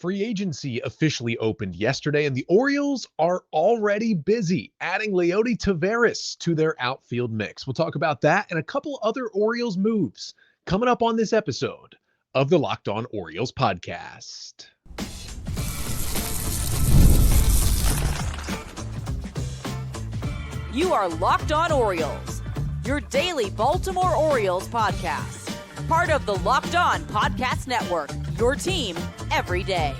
Free agency officially opened yesterday, and the Orioles are already busy adding Leody Taveras to their outfield mix. We'll talk about that and a couple other Orioles moves coming up on this episode of the Locked On Orioles podcast. You are Locked On Orioles, your daily Baltimore Orioles podcast. Part of the Locked On Podcast Network, your team every day.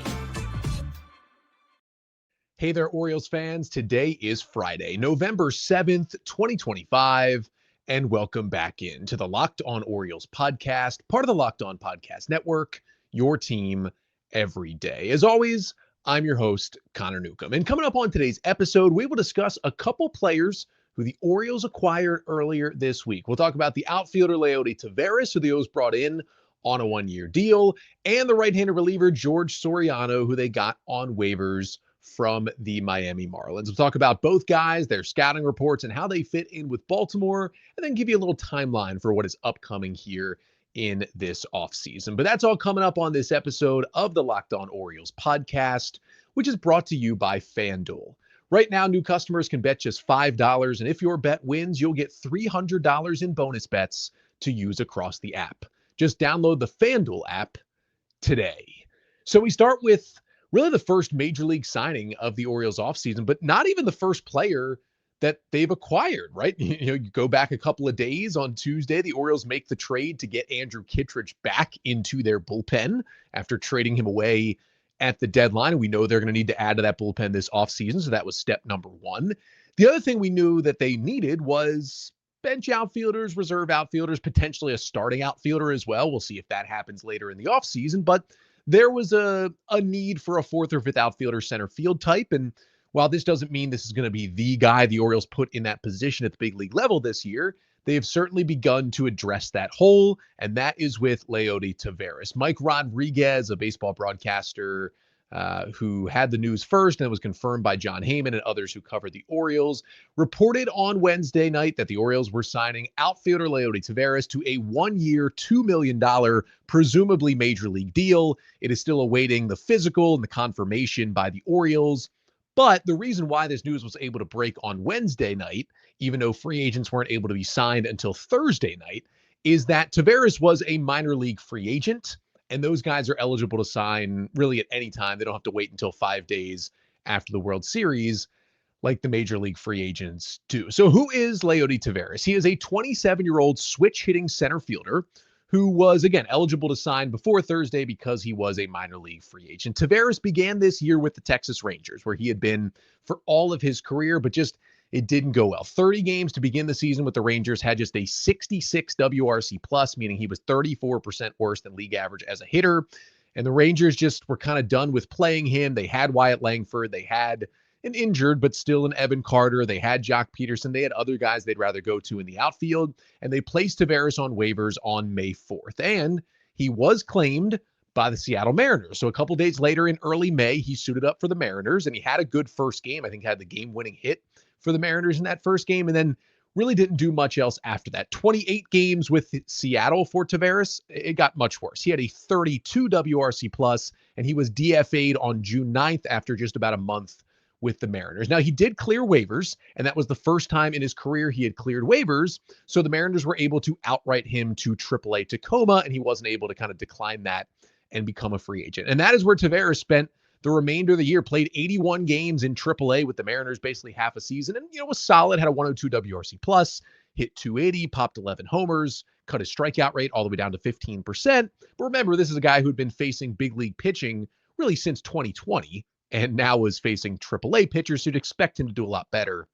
Hey there, Orioles fans. Today is Friday, November 7th, 2025, and welcome back into the Locked On Orioles podcast, part of the Locked On Podcast Network, your team every day. As always, I'm your host, Connor Newcomb. And coming up on today's episode, we will discuss a couple players who the Orioles acquired earlier this week. We'll talk about the outfielder Leody Taveras, who the Orioles brought in on a one-year deal, and the right-handed reliever George Soriano, who they got on waivers from the Miami Marlins. We'll talk about both guys, their scouting reports, and how they fit in with Baltimore, and then give you a little timeline for what is upcoming here in this offseason. But that's all coming up on this episode of the Locked On Orioles podcast, which is brought to you by FanDuel. Right now, new customers can bet just $5, and if your bet wins, you'll get $300 in bonus bets to use across the app. Just download the FanDuel app today. So we start with really the first major league signing of the Orioles offseason, but not even the first player that they've acquired, right? You go back a couple of days. On Tuesday, the Orioles make the trade to get Andrew Kittredge back into their bullpen after trading him away at the deadline. We know they're going to need to add to that bullpen this offseason, so that was step number one. The other thing we knew that they needed was bench outfielders, reserve outfielders, potentially a starting outfielder as well. We'll see if that happens later in the offseason, but there was a need for a fourth or fifth outfielder center field type. And while this doesn't mean this is going to be the guy the Orioles put in that position at the big league level this year, they have certainly begun to address that hole, and that is with Leody Taveras. Mike Rodriguez, a baseball broadcaster who had the news first, and it was confirmed by John Heyman and others who covered the Orioles, reported on Wednesday night that the Orioles were signing outfielder Leody Taveras to a one-year, $2 million, presumably major league deal. It is still awaiting the physical and the confirmation by the Orioles. But the reason why this news was able to break on Wednesday night, even though free agents weren't able to be signed until Thursday night, is that Taveras was a minor league free agent, and those guys are eligible to sign really at any time. They don't have to wait until 5 days after the World Series like the major league free agents do. So who is Leody Taveras? He is a 27-year-old switch-hitting center fielder who was, again, eligible to sign before Thursday because he was a minor league free agent. Taveras began this year with the Texas Rangers, where he had been for all of his career, but just it didn't go well. 30 games to begin the season with the Rangers, had just a 66 WRC plus, meaning he was 34% worse than league average as a hitter. And the Rangers just were kind of done with playing him. They had Wyatt Langford. They had an injured, but still an Evan Carter. They had Jock Peterson. They had other guys they'd rather go to in the outfield. And they placed Taveras on waivers on May 4th. And he was claimed by the Seattle Mariners. So a couple days later in early May, he suited up for the Mariners, and he had a good first game. I think had the game-winning hit for the Mariners in that first game, and then really didn't do much else after that. 28 games with Seattle for Taveras, it got much worse. He had a 32 WRC plus, and he was DFA'd on June 9th after just about a month with the Mariners. Now, he did clear waivers, and that was the first time in his career he had cleared waivers, so the Mariners were able to outright him to AAA Tacoma, and he wasn't able to kind of decline that and become a free agent. And that is where Taveras spent the remainder of the year, played 81 games in AAA with the Mariners, basically half a season, and, was solid, had a 102 WRC plus, hit 280, popped 11 homers, cut his strikeout rate all the way down to 15%. But remember, this is a guy who'd been facing big league pitching really since 2020, and now was facing AAA pitchers, so you'd expect him to do a lot better,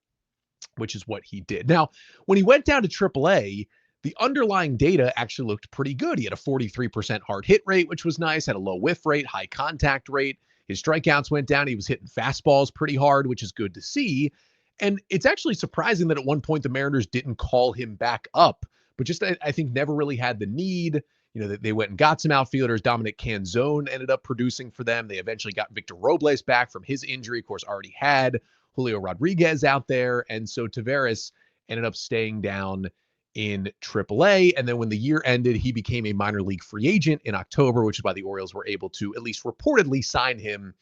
which is what he did. Now, when he went down to AAA, the underlying data actually looked pretty good. He had a 43% hard hit rate, which was nice, had a low whiff rate, high contact rate. His strikeouts went down. He was hitting fastballs pretty hard, which is good to see. And it's actually surprising that at one point the Mariners didn't call him back up, but just I think never really had the need. They went and got some outfielders. Dominic Canzone ended up producing for them. They eventually got Victor Robles back from his injury. Of course, already had Julio Rodriguez out there. And so Taveras ended up staying down in AAA. And then when the year ended, he became a minor league free agent in October, which is why the Orioles were able to at least reportedly sign him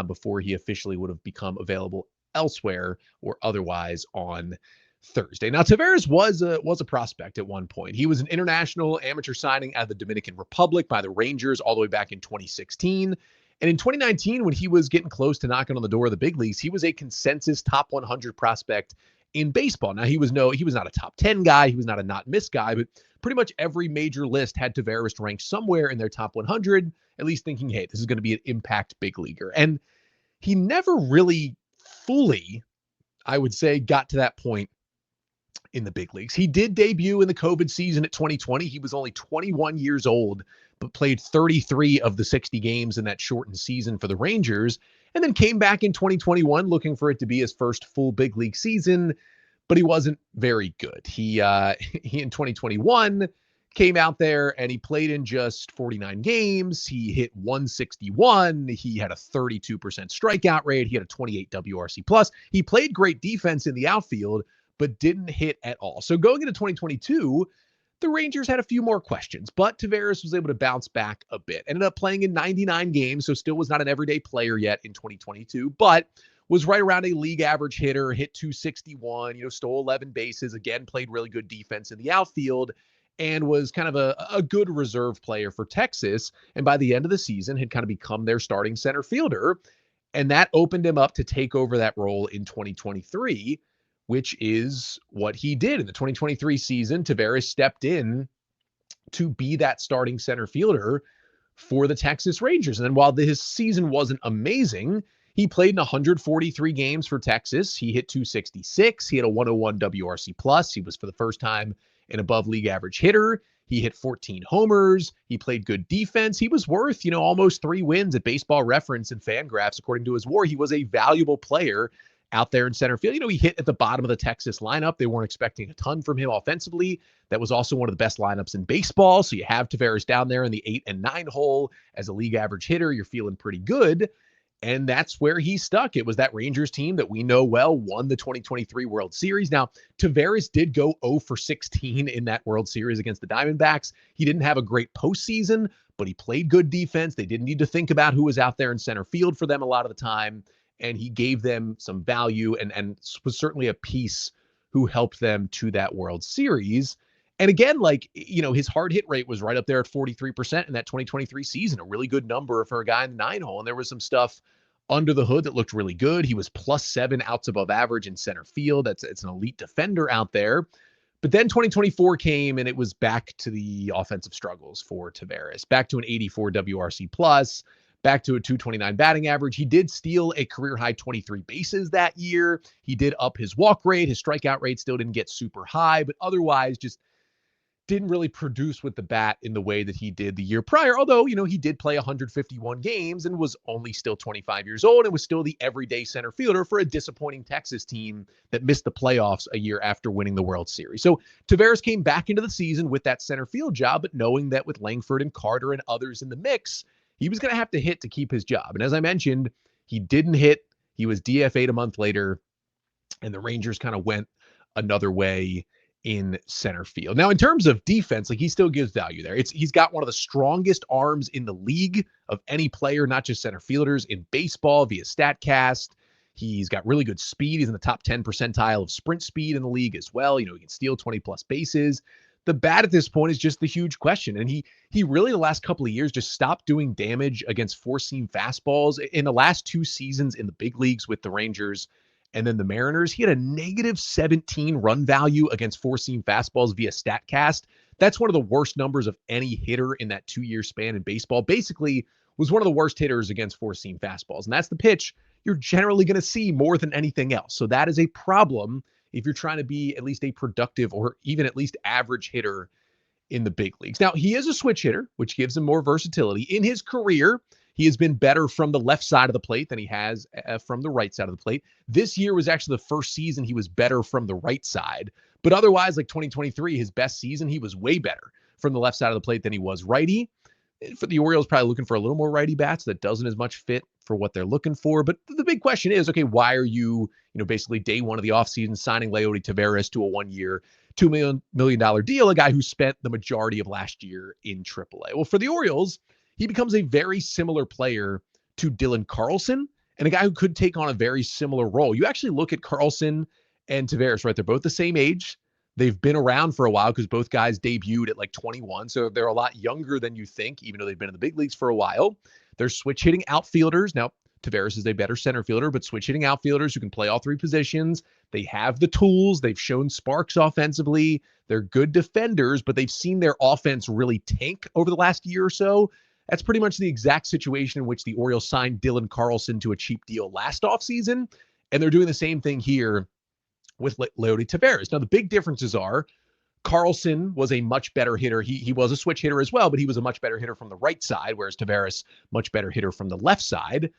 before he officially would have become available elsewhere or otherwise on Thursday. Now, Taveras was a prospect at one point. He was an international amateur signing out of the Dominican Republic by the Rangers all the way back in 2016. And in 2019, when he was getting close to knocking on the door of the big leagues, he was a consensus top 100 prospect in baseball. Now, he was not a top 10 guy. He was not a not miss guy, but pretty much every major list had Taveras ranked somewhere in their top 100, at least thinking, hey, this is going to be an impact big leaguer. And he never really fully, I would say, got to that point in the big leagues. He did debut in the COVID season at 2020. He was only 21 years old, but played 33 of the 60 games in that shortened season for the Rangers, and then came back in 2021 looking for it to be his first full big league season, but he wasn't very good. He in 2021 came out there and he played in just 49 games. He hit 161. He had a 32% strikeout rate. He had a 28 WRC plus. He played great defense in the outfield, but didn't hit at all. So going into 2022, the Rangers had a few more questions, but Taveras was able to bounce back a bit. Ended up playing in 99 games, so still was not an everyday player yet in 2022, but was right around a league average hitter, hit 261, stole 11 bases, again, played really good defense in the outfield, and was kind of a good reserve player for Texas. And by the end of the season, had kind of become their starting center fielder. And that opened him up to take over that role in 2023, which is what he did in the 2023 season. Taveras stepped in to be that starting center fielder for the Texas Rangers. And then while his season wasn't amazing, he played in 143 games for Texas. He hit 266. He had a 101 WRC plus. He was for the first time an above league average hitter. He hit 14 homers. He played good defense. He was worth, almost 3 wins at Baseball Reference and FanGraphs, according to his WAR. He was a valuable player out there in center field. He hit at the bottom of the Texas lineup. They weren't expecting a ton from him offensively. That was also one of the best lineups in baseball. So you have Taveras down there in the 8 and 9 hole as a league average hitter. You're feeling pretty good. And that's where he stuck. It was that Rangers team that we know well won the 2023 World Series. Now, Taveras did go 0 for 16 in that World Series against the Diamondbacks. He didn't have a great postseason, but he played good defense. They didn't need to think about who was out there in center field for them a lot of the time. And he gave them some value and was certainly a piece who helped them to that World Series. And again, his hard hit rate was right up there at 43% in that 2023 season, a really good number for a guy in the 9 hole. And there was some stuff under the hood that looked really good. He was +7 outs above average in center field. It's an elite defender out there. But then 2024 came and it was back to the offensive struggles for Taveras, back to an 84 WRC plus, back to a 229 batting average. He did steal a career high 23 bases that year. He did up his walk rate. His strikeout rate still didn't get super high, but otherwise just didn't really produce with the bat in the way that he did the year prior. Although, he did play 151 games and was only still 25 years old and was still the everyday center fielder for a disappointing Texas team that missed the playoffs a year after winning the World Series. So Taveras came back into the season with that center field job, but knowing that with Langford and Carter and others in the mix, he was going to have to hit to keep his job. And as I mentioned, he didn't hit. He was DFA'd a month later, and the Rangers kind of went another way in center field. Now, in terms of defense, he still gives value there. He's got one of the strongest arms in the league of any player, not just center fielders, in baseball via StatCast. He's got really good speed. He's in the top 10 percentile of sprint speed in the league as well. He can steal 20 plus bases. The bat at this point is just the huge question. And he really, the last couple of years, just stopped doing damage against four-seam fastballs. In the last 2 seasons in the big leagues with the Rangers and then the Mariners, he had a -17 run value against four-seam fastballs via StatCast. That's one of the worst numbers of any hitter in that 2-year span in baseball. Basically, was one of the worst hitters against four-seam fastballs. And that's the pitch you're generally going to see more than anything else. So that is a problem if you're trying to be at least a productive or even at least average hitter in the big leagues. Now, he is a switch hitter, which gives him more versatility. In his career, he has been better from the left side of the plate than he has from the right side of the plate. This year was actually the first season he was better from the right side. But otherwise, 2023, his best season, he was way better from the left side of the plate than he was righty. For the Orioles, probably looking for a little more righty bats. That doesn't as much fit for what they're looking for. But the big question is, okay, why are you, basically day one of the offseason signing Leody Taveras to a 1-year $2 million deal, a guy who spent the majority of last year in AAA. Well, for the Orioles, he becomes a very similar player to Dylan Carlson and a guy who could take on a very similar role. You actually look at Carlson and Taveras, right? They're both the same age. They've been around for a while because both guys debuted at like 21. So they're a lot younger than you think, even though they've been in the big leagues for a while. They're switch hitting outfielders. Now, Taveras is a better center fielder, but switch hitting outfielders who can play all three positions. They have the tools. They've shown sparks offensively. They're good defenders, but they've seen their offense really tank over the last year or so. That's pretty much the exact situation in which the Orioles signed Dylan Carlson to a cheap deal last offseason. And they're doing the same thing here with Leody Taveras. Now, the big differences are Carlson was a much better hitter. He was a switch hitter as well, but he was a much better hitter from the right side, whereas Taveras, much better hitter from the left side.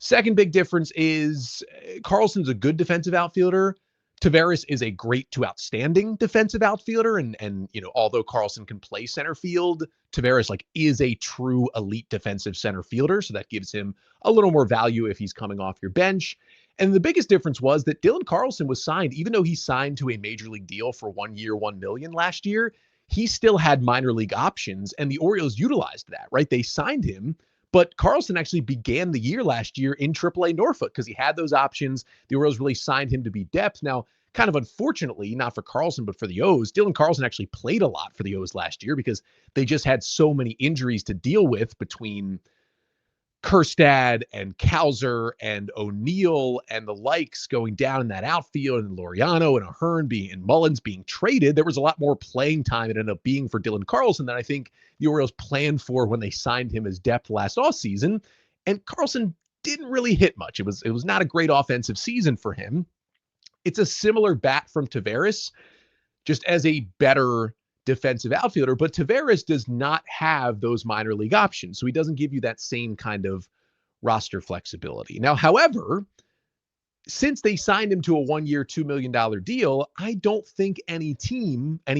Second big difference is Carlson's a good defensive outfielder. Taveras is a great to outstanding defensive outfielder. And although Carlson can play center field, Taveras is a true elite defensive center fielder. So that gives him a little more value if he's coming off your bench. And the biggest difference was that Dylan Carlson was signed, even though he signed to a major league deal for 1 year, $1 million last year, he still had minor league options, and the Orioles utilized that, right? They signed him, but Carlson actually began the year last year in AAA Norfolk because he had those options. The Orioles really signed him to be depth. Now, kind of unfortunately, not for Carlson, but for the O's, Dylan Carlson actually played a lot for the O's last year because they just had so many injuries to deal with between Kerstad and Cowser and O'Neill and the likes going down in that outfield, and Soriano and Ahern and Mullins being traded. There was a lot more playing time it ended up being for Dylan Carlson than I think the Orioles planned for when they signed him as depth last offseason. And Carlson didn't really hit much. It was not a great offensive season for him. It's a similar bat from Taveras, just as a better defensive outfielder, but Taveras does not have those minor league options. So he doesn't give you that same kind of roster flexibility. Now, however, since they signed him to a 1 year, $2 million deal, I don't think any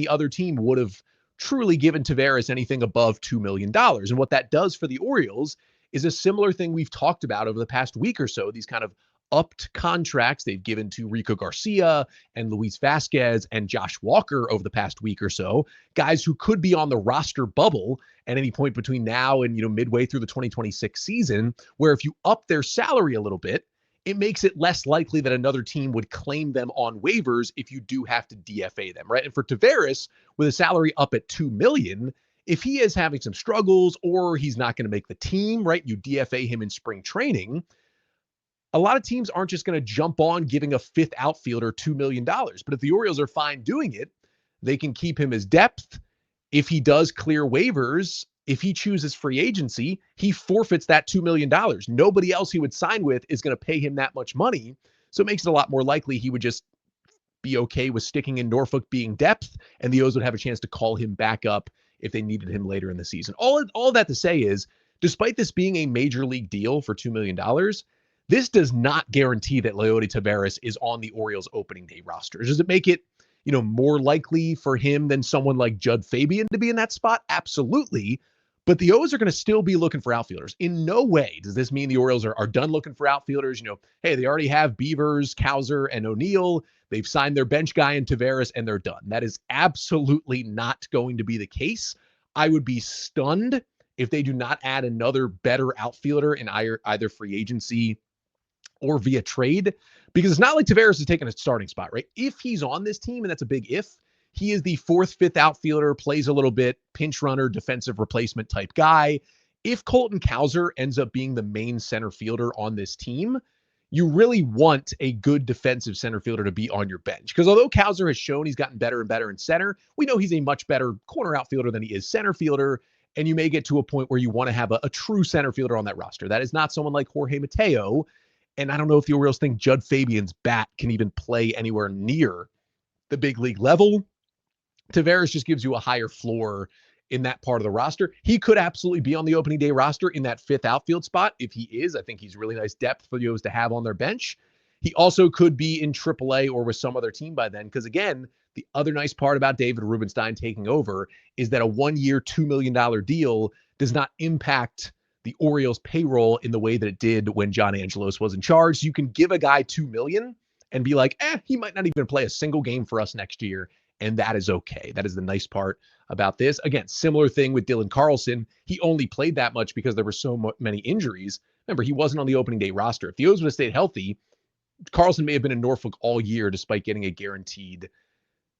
other team would have truly given Taveras anything above $2 million. And what that does for the Orioles is a similar thing we've talked about over the past week or so, these kind of upped contracts they've given to Rico Garcia and Luis Vasquez and Josh Walker over the past week or so, guys who could be on the roster bubble at any point between now and, midway through the 2026 season, where if you up their salary a little bit, it makes it less likely that another team would claim them on waivers if you do have to DFA them, right? And for Taveras, with a salary up at $2 million, if he is having some struggles or he's not going to make the team, right? You DFA him in spring training. A lot of teams aren't just going to jump on giving a fifth outfielder $2 million. But if the Orioles are fine doing it, they can keep him as depth. If he does clear waivers, if he chooses free agency, he forfeits that $2 million. Nobody else he would sign with is going to pay him that much money. So it makes it a lot more likely he would just be okay with sticking in Norfolk being depth, and the O's would have a chance to call him back up if they needed him later in the season. All that to say is, despite this being a major league deal for $2 million, this does not guarantee that Leody Taveras is on the Orioles opening day roster. Does it make it, more likely for him than someone like Judd Fabian to be in that spot? Absolutely. But the O's are going to still be looking for outfielders. In no way does this mean the Orioles are done looking for outfielders. Hey, they already have Beavers, Cowser, and O'Neill. They've signed their bench guy in Taveras, and they're done. That is absolutely not going to be the case. I would be stunned if they do not add another better outfielder in either free agency or via trade, because it's not like Taveras is taking a starting spot, right? If he's on this team, and that's a big if, he is the fourth, fifth outfielder, plays a little bit, pinch runner, defensive replacement type guy. If Colton Cowser ends up being the main center fielder on this team, you really want a good defensive center fielder to be on your bench. Because although Cowser has shown he's gotten better and better in center, we know he's a much better corner outfielder than he is center fielder. And you may get to a point where you want to have a true center fielder on that roster. That is not someone like Jorge Mateo. And I don't know if the Orioles think Judd Fabian's bat can even play anywhere near the big league level. Taveras just gives you a higher floor in that part of the roster. He could absolutely be on the opening day roster in that fifth outfield spot. If he is, I think he's really nice depth for the O's to have on their bench. He also could be in AAA or with some other team by then. Because again, the other nice part about David Rubenstein taking over is that a 1 year, $2 million deal does not impact the Orioles payroll in the way that it did when John Angelos was in charge. So you can give a guy $2 million and be like, he might not even play a single game for us next year. and that is okay. That is the nice part about this. Again, similar thing with Dylan Carlson. He only played that much because there were so many injuries. Remember, he wasn't on the opening day roster. If the O's would have stayed healthy, Carlson may have been in Norfolk all year despite getting a guaranteed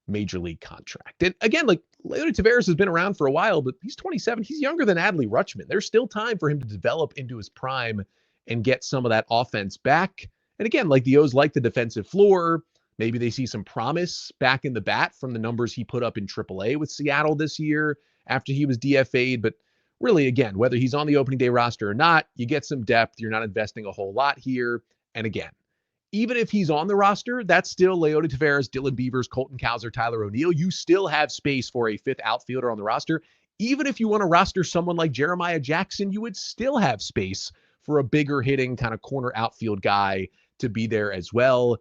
major league contract. And again, like Leody Taveras has been around for a while, but he's 27. He's younger than Adley Rutschman. There's still time for him to develop into his prime and get some of that offense back. And again, like the O's like the defensive floor. Maybe they see some promise back in the bat from the numbers he put up in AAA with Seattle this year after he was DFA'd. But really, again, whether he's on the opening day roster or not, you get some depth. You're not investing a whole lot here. And again, even if he's on the roster, that's still Leody Taveras, Dylan Beavers, Colton Cowser, Tyler O'Neill. You still have space for a fifth outfielder on the roster. Even if you want to roster someone like Jeremiah Jackson, you would still have space for a bigger hitting kind of corner outfield guy to be there as well.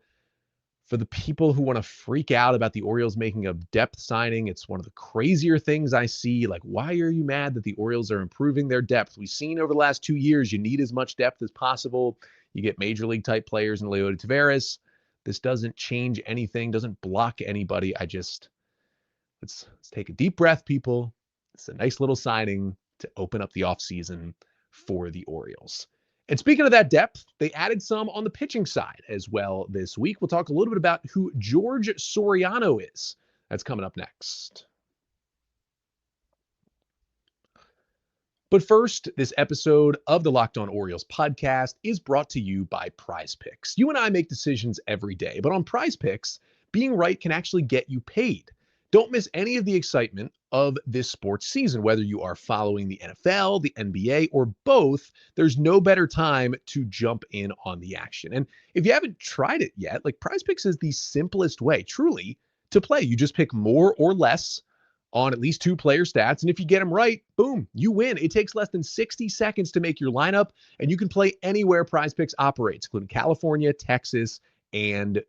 For the people who want to freak out about the Orioles making a depth signing, it's one of the crazier things I see. Like, why are you mad that the Orioles are improving their depth? We've seen over the last 2 years, you need as much depth as possible. You get major league type players in Leody Taveras. This doesn't change anything, doesn't block anybody. Let's take a deep breath, people. It's a nice little signing to open up the offseason for the Orioles. And speaking of that depth, they added some on the pitching side as well this week. We'll talk a little bit about who George Soriano is. That's coming up next. But first, this episode of the Locked On Orioles podcast is brought to you by Prize Picks. You and I make decisions every day, but on Prize Picks, being right can actually get you paid. Don't miss any of the excitement of this sports season, whether you are following the NFL, the NBA, or both. There's no better time to jump in on the action. And if you haven't tried it yet, like Prize Picks is the simplest way, truly, to play. You just pick more or less on at least 2 player stats. And if you get them right, boom, you win. It takes less than 60 seconds to make your lineup, and you can play anywhere Prize Picks operates, including California, Texas, and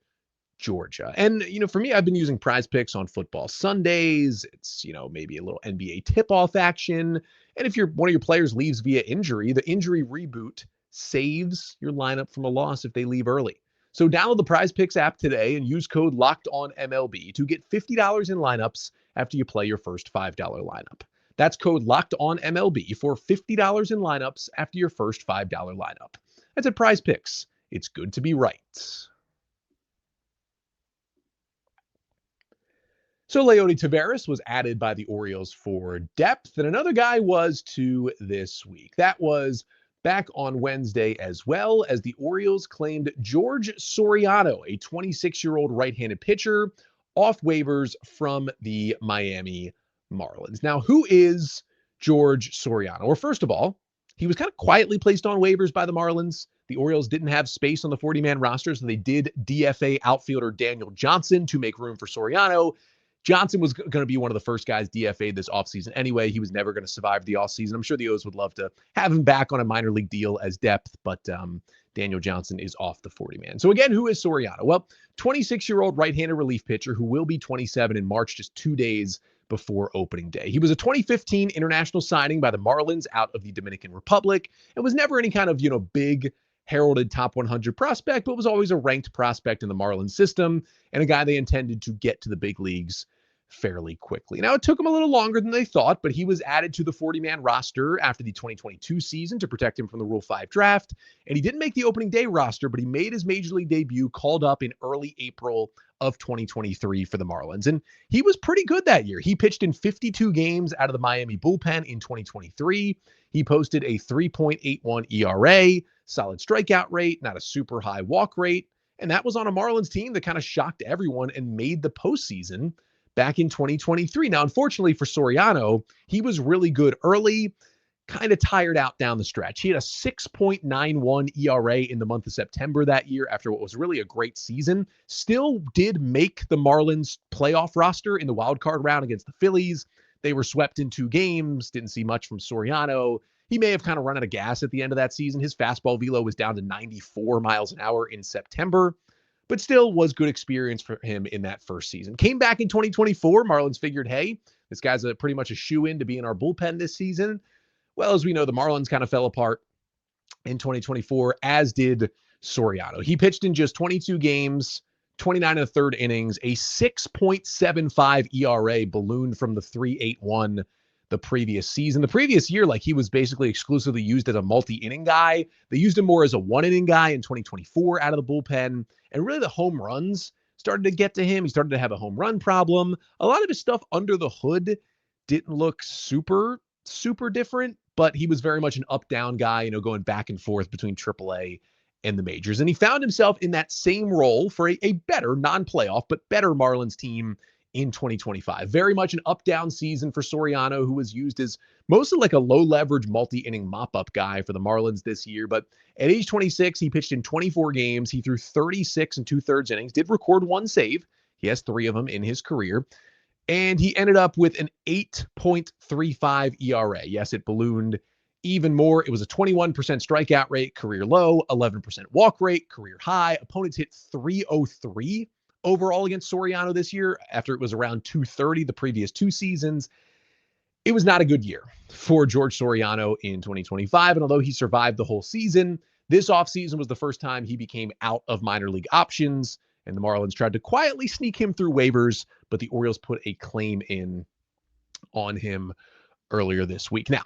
Georgia. And, for me, I've been using Prize Picks on football Sundays. It's, maybe a little NBA tip-off action. And if one of your players leaves via injury, the injury reboot saves your lineup from a loss if they leave early. So download the Prize Picks app today and use code LOCKEDONMLB to get $50 in lineups after you play your first $5 lineup. That's code LOCKEDONMLB for $50 in lineups after your first $5 lineup. That's at Prize Picks. It's good to be right. So Leody Taveras was added by the Orioles for depth, and another guy was too this week. That was back on Wednesday as well, as the Orioles claimed George Soriano, a 26-year-old right-handed pitcher, off waivers from the Miami Marlins. Now, who is George Soriano? Well, first of all, he was kind of quietly placed on waivers by the Marlins. The Orioles didn't have space on the 40-man roster, so they did DFA outfielder Daniel Johnson to make room for Soriano. Johnson was going to be one of the first guys DFA'd this offseason anyway. He was never going to survive the offseason. I'm sure the O's would love to have him back on a minor league deal as depth, but Daniel Johnson is off the 40-man. So again, who is Soriano? Well, 26-year-old right-handed relief pitcher who will be 27 in March, just 2 days before opening day. He was a 2015 international signing by the Marlins out of the Dominican Republic and was never any kind of, big heralded top 100 prospect, but was always a ranked prospect in the Marlins system and a guy they intended to get to the big leagues fairly quickly. Now, it took him a little longer than they thought, but he was added to the 40-man roster after the 2022 season to protect him from the Rule 5 draft, and he didn't make the opening day roster, but he made his major league debut called up in early April of 2023 for the Marlins, and he was pretty good that year. He pitched in 52 games out of the Miami bullpen in 2023. He posted a 3.81 ERA, solid strikeout rate, not a super high walk rate, and that was on a Marlins team that kind of shocked everyone and made the postseason back in 2023. Now, unfortunately for Soriano, he was really good early, kind of tired out down the stretch. He had a 6.91 ERA in the month of September that year after what was really a great season. Still did make the Marlins playoff roster in the wild card round against the Phillies. They were swept in 2 games, didn't see much from Soriano. He may have kind of run out of gas at the end of that season. His fastball velo was down to 94 miles an hour in September, but still was good experience for him in that first season. Came back in 2024. Marlins figured, hey, this guy's pretty much a shoo-in to be in our bullpen this season. Well, as we know, the Marlins kind of fell apart in 2024, as did Soriano. He pitched in just 22 games, 29 and a third innings, a 6.75 ERA ballooned from the 3.81 the previous season. The previous year, like, he was basically exclusively used as a multi-inning guy. They used him more as a one-inning guy in 2024 out of the bullpen. And really the home runs started to get to him. He started to have a home run problem. A lot of his stuff under the hood didn't look super different, but he was very much an up-down guy, going back and forth between AAA and the majors. And he found himself in that same role for a better, non-playoff, but better Marlins team in 2025. Very much an up-down season for Soriano, who was used as mostly like a low-leverage multi-inning mop-up guy for the Marlins this year. But at age 26, he pitched in 24 games. He threw 36 and 2/3 innings, did record one save. He has 3 of them in his career. And he ended up with an 8.35 ERA. Yes, it ballooned even more. It was a 21% strikeout rate, career low, 11% walk rate, career high. Opponents hit 303 overall against Soriano this year after it was around 230 the previous 2 seasons. It was not a good year for George Soriano in 2025. And although he survived the whole season, this offseason was the first time he became out of minor league options. And the Marlins tried to quietly sneak him through waivers, but the Orioles put a claim in on him earlier this week. Now,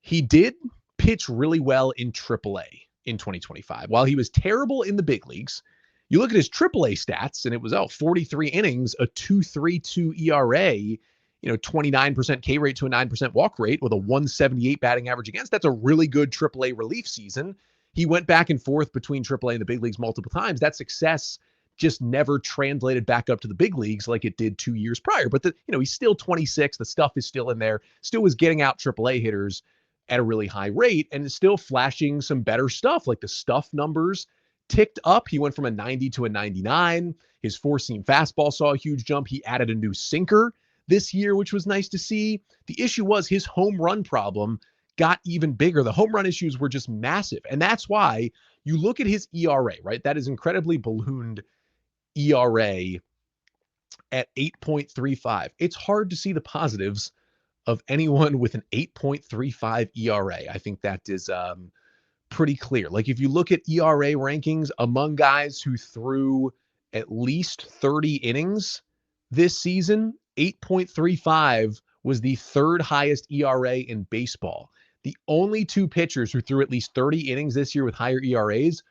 he did pitch really well in AAA in 2025. While he was terrible in the big leagues, you look at his AAA stats, and it was 43 innings, a 2.32 ERA, 29% K rate to a 9% walk rate with a 178 batting average against. That's a really good AAA relief season. He went back and forth between AAA and the big leagues multiple times. That success just never translated back up to the big leagues like it did 2 years prior. But he's still 26. The stuff is still in there. Still was getting out AAA hitters at a really high rate and is still flashing some better stuff. Like the stuff numbers ticked up. He went from a 90 to a 99. His four-seam fastball saw a huge jump. He added a new sinker this year, which was nice to see. The issue was his home run problem got even bigger. The home run issues were just massive. And that's why you look at his ERA, right? That is incredibly ballooned ERA at 8.35. It's hard to see the positives of anyone with an 8.35 ERA. I think that is pretty clear. Like if you look at ERA rankings among guys who threw at least 30 innings this season, 8.35 was the 3rd highest ERA in baseball. The only 2 pitchers who threw at least 30 innings this year with higher ERAs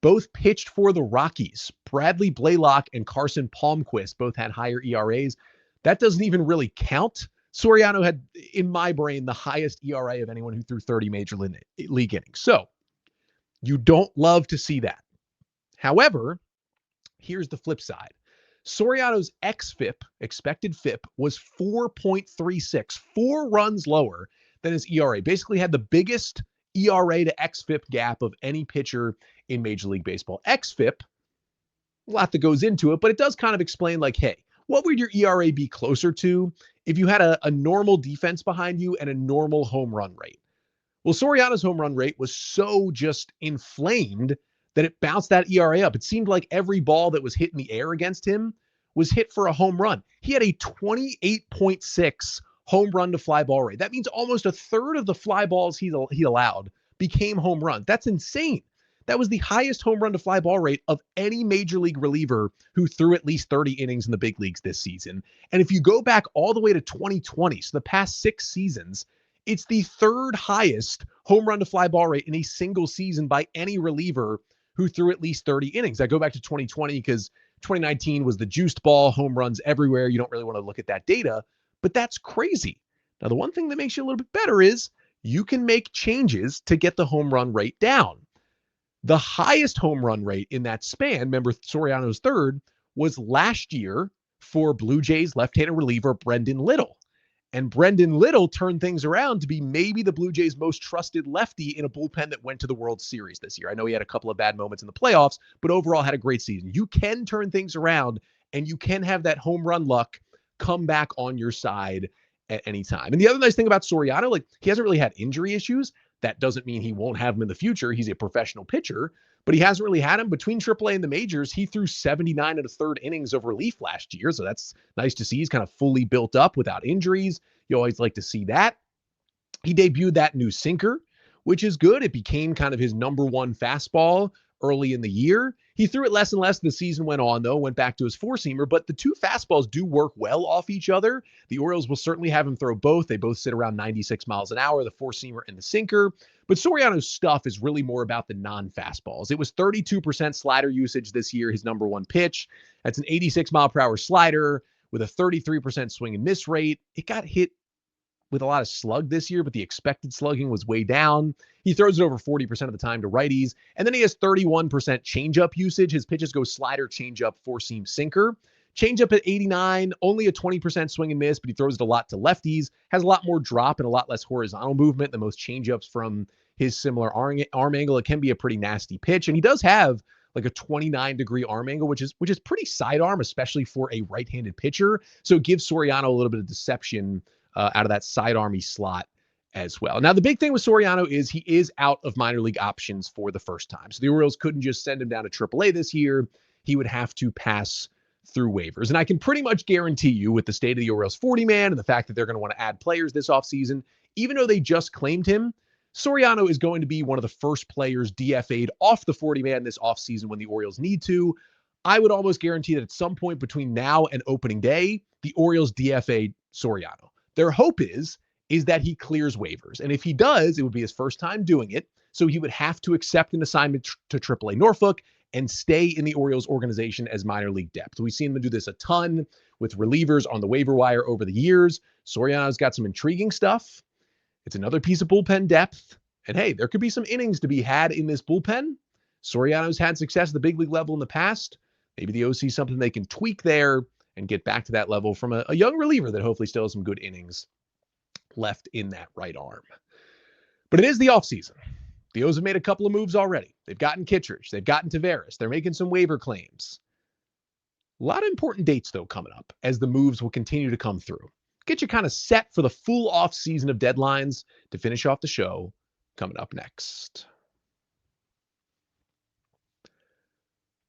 both pitched for the Rockies. Bradley Blaylock and Carson Palmquist both had higher ERAs. That doesn't even really count. Soriano had, in my brain, the highest ERA of anyone who threw 30 major league innings. So you don't love to see that. However, here's the flip side. Soriano's xFIP, expected FIP, was 4.36, 4 runs lower than his ERA. Basically had the biggest ERA to xFIP gap of any pitcher in Major League Baseball. xFIP, a lot that goes into it, but it does kind of explain like, hey, what would your ERA be closer to if you had a normal defense behind you and a normal home run rate? Well, Soriano's home run rate was so just inflamed that it bounced that ERA up. It seemed like every ball that was hit in the air against him was hit for a home run. He had a 28.6 home run to fly ball rate. That means almost a third of the fly balls he allowed became home runs. That's insane. That was the highest home run to fly ball rate of any major league reliever who threw at least 30 innings in the big leagues this season. And if you go back all the way to 2020, so the past 6 seasons, it's the 3rd highest home run to fly ball rate in a single season by any reliever who threw at least 30 innings. I go back to 2020 because 2019 was the juiced ball, home runs everywhere. You don't really want to look at that data, but that's crazy. Now, the one thing that makes you a little bit better is you can make changes to get the home run rate down. The highest home run rate in that span, remember Soriano's 3rd, was last year for Blue Jays left-handed reliever Brendan Little. And Brendan Little turned things around to be maybe the Blue Jays' most trusted lefty in a bullpen that went to the World Series this year. I know he had a couple of bad moments in the playoffs, but overall had a great season. You can turn things around, and you can have that home run luck come back on your side at any time. And the other nice thing about Soriano, like he hasn't really had injury issues. That doesn't mean he won't have them in the future. He's a professional pitcher, but he hasn't really had them. Between AAA and the majors, he threw 79 and a third innings of relief last year. So that's nice to see. He's kind of fully built up without injuries. You always like to see that. He debuted that new sinker, which is good. It became kind of his number 1 fastball early in the year. He threw it less and less as the season went on, though, went back to his four-seamer, but the two fastballs do work well off each other. The Orioles will certainly have him throw both. They both sit around 96 miles an hour, the four-seamer and the sinker. But Soriano's stuff is really more about the non-fastballs. It was 32% slider usage this year, his number one pitch. That's an 86-mile-per-hour slider with a 33% swing and miss rate. It got hit with a lot of slug this year, but the expected slugging was way down. He throws it over 40% of the time to righties. And then he has 31% changeup usage. His pitches go slider, changeup, four-seam, sinker. Changeup at 89, only a 20% swing and miss, but he throws it a lot to lefties. Has a lot more drop and a lot less horizontal movement than most changeups from his similar arm angle. It can be a pretty nasty pitch. And he does have like a 29-degree arm angle, which is pretty sidearm, especially for a right-handed pitcher. So it gives Soriano a little bit of deception out of that sidearmy slot as well. Now, the big thing with Soriano is he is out of minor league options for the first time. So the Orioles couldn't just send him down to AAA this year. He would have to pass through waivers. And I can pretty much guarantee you with the state of the Orioles 40-man and the fact that they're going to want to add players this offseason, even though they just claimed him, Soriano is going to be one of the first players DFA'd off the 40-man this offseason when the Orioles need to. I would almost guarantee that at some point between now and opening day, the Orioles DFA Soriano. Their hope is that he clears waivers. And if he does, it would be his first time doing it. So he would have to accept an assignment to AAA Norfolk and stay in the Orioles organization as minor league depth. We've seen them do this a ton with relievers on the waiver wire over the years. Soriano's got some intriguing stuff. It's another piece of bullpen depth. And hey, there could be some innings to be had in this bullpen. Soriano's had success at the big league level in the past. Maybe the OC is something they can tweak there and get back to that level from a young reliever that hopefully still has some good innings left in that right arm. But it is the offseason. The O's have made a couple of moves already. They've gotten Kittredge. They've gotten Taveras. They're making some waiver claims. A lot of important dates, though, coming up as the moves will continue to come through. Get you kind of set for the full offseason of deadlines to finish off the show coming up next.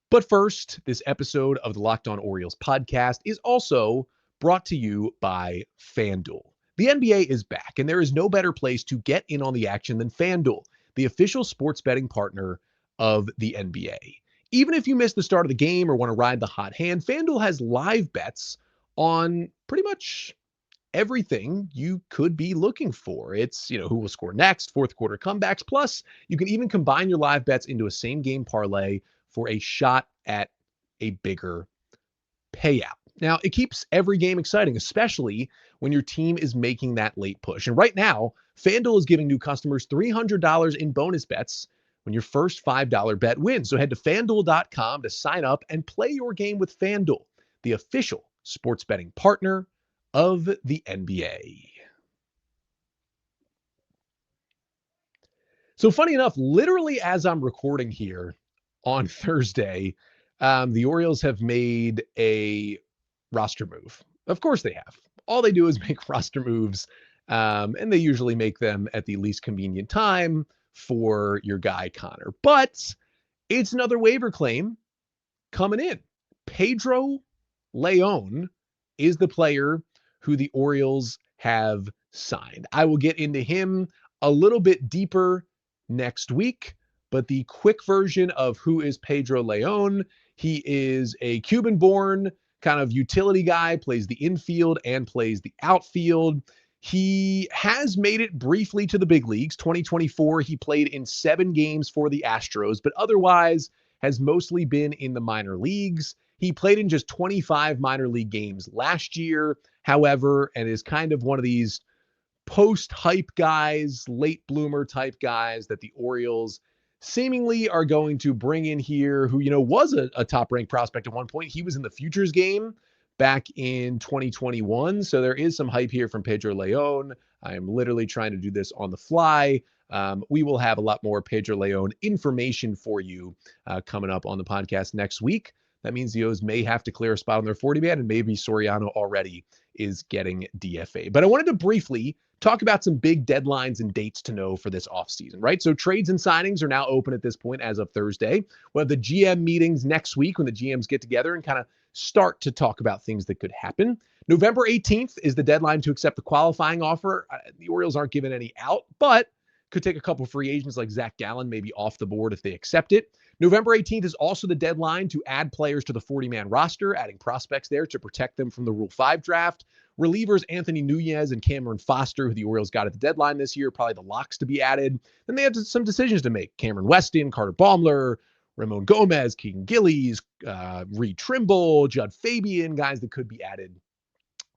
But first, this episode of the Locked On Orioles podcast is also brought to you by FanDuel. The NBA is back, and there is no better place to get in on the action than FanDuel, the official sports betting partner of the NBA. Even if you missed the start of the game or want to ride the hot hand, FanDuel has live bets on pretty much everything you could be looking for. It's, who will score next, fourth quarter comebacks. Plus, you can even combine your live bets into a same game parlay for a shot at a bigger payout. Now, it keeps every game exciting, especially when your team is making that late push. And right now, FanDuel is giving new customers $300 in bonus bets when your first $5 bet wins. So head to FanDuel.com to sign up and play your game with FanDuel, the official sports betting partner of the NBA. So funny enough, literally as I'm recording here on Thursday, the Orioles have made a roster move. Of course they have. All they do is make roster moves, and they usually make them at the least convenient time for your guy, Connor. But it's another waiver claim coming in. Pedro León is the player who the Orioles have signed. I will get into him a little bit deeper next week, but the quick version of who is Pedro León: he is a Cuban-born kind of utility guy, plays the infield and plays the outfield. He has made it briefly to the big leagues. 2024, he played in 7 games for the Astros, but otherwise has mostly been in the minor leagues. He played in just 25 minor league games last year, however, and is kind of one of these post-hype guys, late bloomer type guys that the Orioles seemingly are going to bring in here, who, was a top-ranked prospect at one point. He was in the futures game back in 2021. So there is some hype here from Pedro León. I am literally trying to do this on the fly. We will have a lot more Pedro León information for you coming up on the podcast next week. That means the O's may have to clear a spot on their 40-man, and maybe Soriano already is getting DFA. But I wanted to briefly talk about some big deadlines and dates to know for this offseason, right? So trades and signings are now open at this point as of Thursday. We'll have the GM meetings next week when the GMs get together and kind of start to talk about things that could happen. November 18th is the deadline to accept the qualifying offer. The Orioles aren't giving any out, but Could take a couple free agents like Zach Gallen maybe off the board if they accept it. November 18th is also the deadline to add players to the 40-man roster, adding prospects there to protect them from the Rule 5 draft. Relievers Anthony Nunez and Cameron Foster, who the Orioles got at the deadline this year, probably the locks to be added. Then they have some decisions to make. Cameron Weston, Carter Baumler, Ramon Gomez, Keegan Gillies, Reed Trimble, Judd Fabian, guys that could be added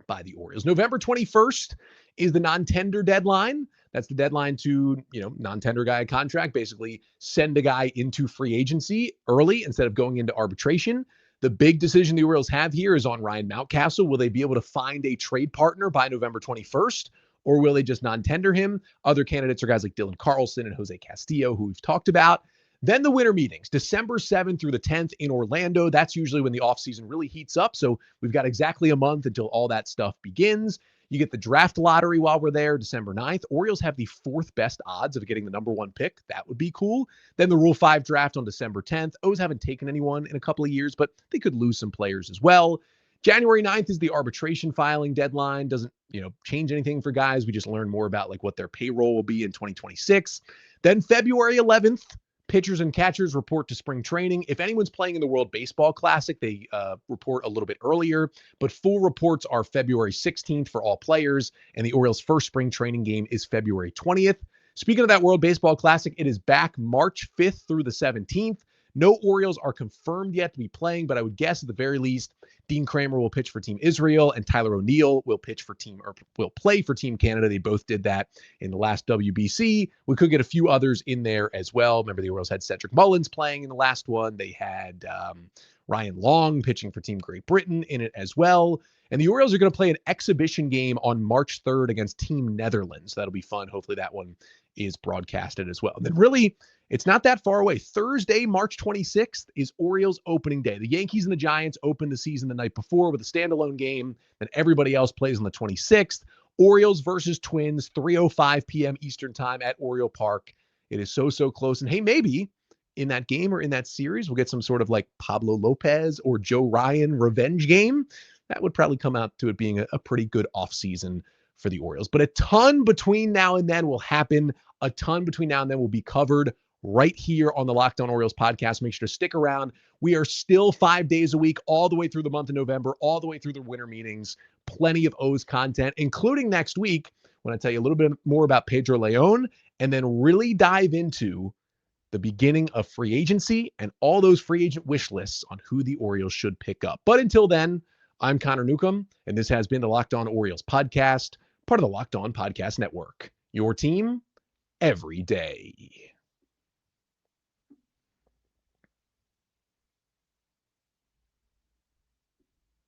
by the Orioles. November 21st is the non-tender deadline. That's the deadline to, non-tender guy a contract, basically send a guy into free agency early instead of going into arbitration. The big decision the Orioles have here is on Ryan Mountcastle. Will they be able to find a trade partner by November 21st, or will they just non-tender him? Other candidates are guys like Dylan Carlson and Jose Castillo, who we've talked about. Then the winter meetings, December 7th through the 10th in Orlando. That's usually when the offseason really heats up. So we've got exactly a month until all that stuff begins. You get the draft lottery while we're there, December 9th. Orioles have the 4th best odds of getting the number 1 pick. That would be cool. Then the Rule 5 draft on December 10th. O's haven't taken anyone in a couple of years, but they could lose some players as well. January 9th is the arbitration filing deadline. Doesn't, change anything for guys. We just learn more about what their payroll will be in 2026. Then February 11th, pitchers and catchers report to spring training. If anyone's playing in the World Baseball Classic, they report a little bit earlier, but full reports are February 16th for all players, and the Orioles' first spring training game is February 20th. Speaking of that World Baseball Classic, it is back March 5th through the 17th. No Orioles are confirmed yet to be playing, but I would guess at the very least, Dean Kramer will pitch for Team Israel and Tyler O'Neill will play for Team Canada. They both did that in the last WBC. We could get a few others in there as well. Remember, the Orioles had Cedric Mullins playing in the last one. They had Ryan Long pitching for Team Great Britain in it as well. And the Orioles are going to play an exhibition game on March 3rd against Team Netherlands. That'll be fun. Hopefully that one is broadcasted as well. And then really, it's not that far away. Thursday, March 26th is Orioles opening day. The Yankees and the Giants opened the season the night before with a standalone game, and everybody else plays on the 26th. Orioles versus Twins, 3:05 p.m. Eastern time at Oriole Park. It is so close. And hey, maybe in that game or in that series, we'll get some sort of Pablo Lopez or Joe Ryan revenge game. That would probably come out to it being a pretty good offseason for the Orioles. But a ton between now and then will happen. A ton between now and then will be covered right here on the Locked On Orioles podcast. Make sure to stick around. We are still 5 days a week, all the way through the month of November, all the way through the winter meetings. Plenty of O's content, including next week when I tell you a little bit more about Pedro Leon and then really dive into the beginning of free agency and all those free agent wish lists on who the Orioles should pick up. But until then, I'm Connor Newcomb, and this has been the Locked On Orioles podcast, part of the Locked On Podcast Network. Your team every day.